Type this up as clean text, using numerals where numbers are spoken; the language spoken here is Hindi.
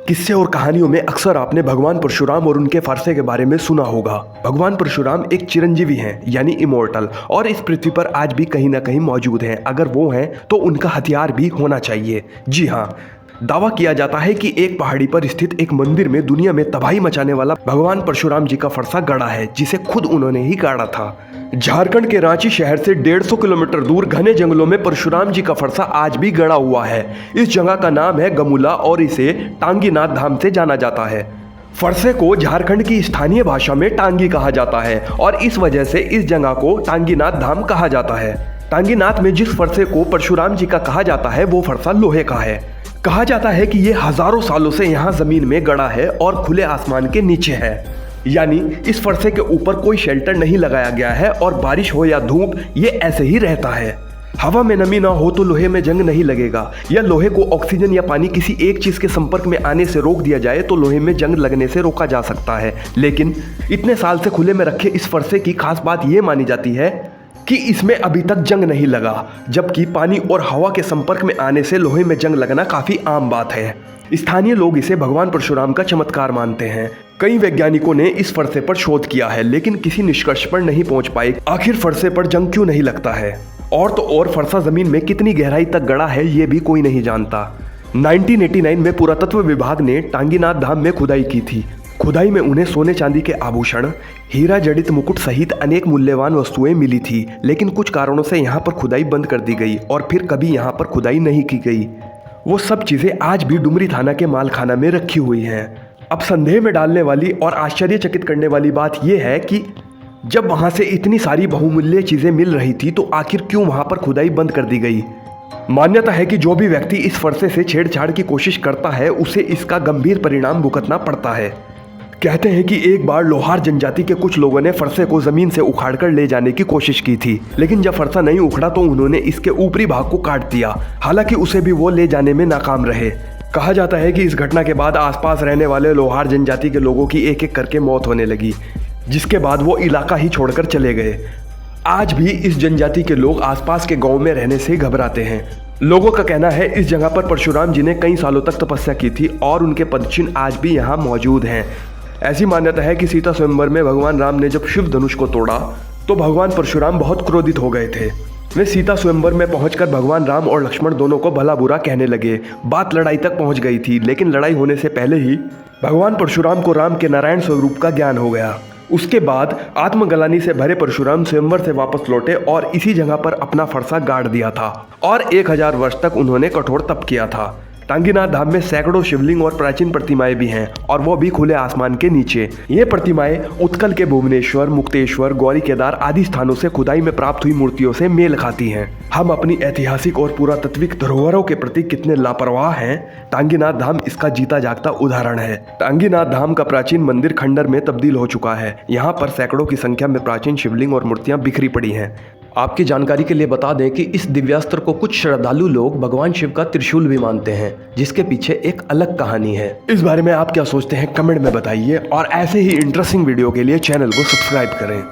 किस्से और कहानियों में अक्सर आपने भगवान परशुराम और उनके फारसे के बारे में सुना होगा। भगवान परशुराम एक चिरंजीवी हैं यानी इमोर्टल, और इस पृथ्वी पर आज भी कहीं ना कहीं मौजूद हैं। अगर वो हैं तो उनका हथियार भी होना चाहिए। जी हाँ, दावा किया जाता है कि एक पहाड़ी पर स्थित एक मंदिर में दुनिया में तबाही मचाने वाला भगवान परशुराम जी का फरसा गड़ा है, जिसे खुद उन्होंने ही गाड़ा था। झारखंड के रांची शहर से 150 किलोमीटर दूर घने जंगलों में परशुराम जी का फरसा आज भी गड़ा हुआ है। इस जगह का नाम है गमुला और इसे टांगीनाथ धाम से जाना जाता है। फरसे को झारखंड की स्थानीय भाषा में टांगी कहा जाता है और इस वजह से इस जगह को टांगीनाथ धाम कहा जाता है। टांगीनाथ में जिस फरसे को परशुराम जी का कहा जाता है वो फरसा लोहे का है। कहा जाता है कि ये हजारों सालों से यहाँ जमीन में गड़ा है और खुले आसमान के नीचे है, यानी इस फरसे के ऊपर कोई शेल्टर नहीं लगाया गया है और बारिश हो या धूप ये ऐसे ही रहता है। हवा में नमी ना हो तो लोहे में जंग नहीं लगेगा, या लोहे को ऑक्सीजन या पानी किसी एक चीज के संपर्क में आने से रोक दिया जाए तो लोहे में जंग लगने से रोका जा सकता है। लेकिन इतने साल से खुले में रखे इस फरसे की खास बात यह मानी जाती है कि इसमें अभी तक जंग नहीं लगा, जबकि पानी और हवा के संपर्क में आने से लोहे में जंग लगना काफी आम बात है। स्थानीय लोग इसे भगवान परशुराम का चमत्कार मानते हैं। कई वैज्ञानिकों ने इस फरसे पर शोध किया है लेकिन किसी निष्कर्ष पर नहीं पहुंच पाए आखिर फरसे पर जंग क्यों नहीं लगता है। और तो और फरसा जमीन में कितनी गहराई तक गड़ा है ये भी कोई नहीं जानता। 1989 में पुरातत्व विभाग ने टांगीनाथ धाम में खुदाई की थी। खुदाई में उन्हें सोने चांदी के आभूषण, हीरा जड़ित मुकुट सहित अनेक मूल्यवान वस्तुएं मिली थी, लेकिन कुछ कारणों से यहाँ पर खुदाई बंद कर दी गई और फिर कभी यहाँ पर खुदाई नहीं की गई। वो सब चीजें आज भी डुमरी थाना के मालखाना में रखी हुई हैं। अब संदेह में डालने वाली और आश्चर्यचकित करने वाली बात यह है कि जब वहां से इतनी सारी बहुमूल्य चीजें मिल रही थी तो आखिर क्यों वहां पर खुदाई बंद कर दी गई। मान्यता है कि जो भी व्यक्ति इस फरसे से छेड़छाड़ की कोशिश करता है उसे इसका गंभीर परिणाम भुगतना पड़ता है। कहते हैं कि एक बार लोहार जनजाति के कुछ लोगों ने फरसे को जमीन से उखाड़कर ले जाने की कोशिश की थी, लेकिन जब फरसा नहीं उखड़ा तो उन्होंने इसके ऊपरी भाग को काट दिया। हालांकि उसे भी वो ले जाने में नाकाम रहे। कहा जाता है कि इस घटना के बाद आसपास रहने वाले लोहार जनजाति के लोगों की एक एक करके मौत होने लगी, जिसके बाद वो इलाका ही छोड़कर चले गए। आज भी इस जनजाति के लोग आसपास के गांव में रहने से घबराते हैं। लोगों का कहना है इस जगह पर परशुराम जी ने कई सालों तक तपस्या की थी और उनके पदचिन्ह आज भी यहाँ मौजूद हैं। ऐसी मान्यता है कि सीता स्वयंवर में भगवान राम ने जब शिव धनुष को तोड़ा तो भगवान परशुराम बहुत क्रोधित हो गए थे। वे सीता स्वयंवर में पहुंचकर भगवान राम और लक्ष्मण दोनों को भला बुरा कहने लगे। बात लड़ाई तक पहुंच गई थी, लेकिन लड़ाई होने से पहले ही भगवान परशुराम को राम के नारायण स्वरूप का ज्ञान हो गया। उसके बाद आत्मग्लानि से भरे परशुराम स्वयंवर से वापस लौटे और इसी जगह पर अपना फरसा गाड़ दिया था और 1000 वर्ष तक उन्होंने कठोर तप किया था। टांगीनाथ धाम में सैकड़ों शिवलिंग और प्राचीन प्रतिमाएं भी हैं और वो भी खुले आसमान के नीचे। ये प्रतिमाएं उत्कल के भुवनेश्वर, मुक्तेश्वर, गौरी केदार आदि स्थानों से खुदाई में प्राप्त हुई मूर्तियों से मेल खाती हैं। हम अपनी ऐतिहासिक और पुरातात्विक धरोहरों के प्रति कितने लापरवाह हैं, टांगीनाथ धाम इसका जीता जागता उदाहरण है। टांगीनाथ धाम का प्राचीन मंदिर खंडर में तब्दील हो चुका है। यहाँ पर सैकड़ों की संख्या में प्राचीन शिवलिंग और मूर्तियां बिखरी पड़ी हैं। आपकी जानकारी के लिए बता दें कि इस दिव्यास्त्र को कुछ श्रद्धालु लोग भगवान शिव का त्रिशूल भी मानते हैं, जिसके पीछे एक अलग कहानी है। इस बारे में आप क्या सोचते हैं कमेंट में बताइए और ऐसे ही इंटरेस्टिंग वीडियो के लिए चैनल को सब्सक्राइब करें।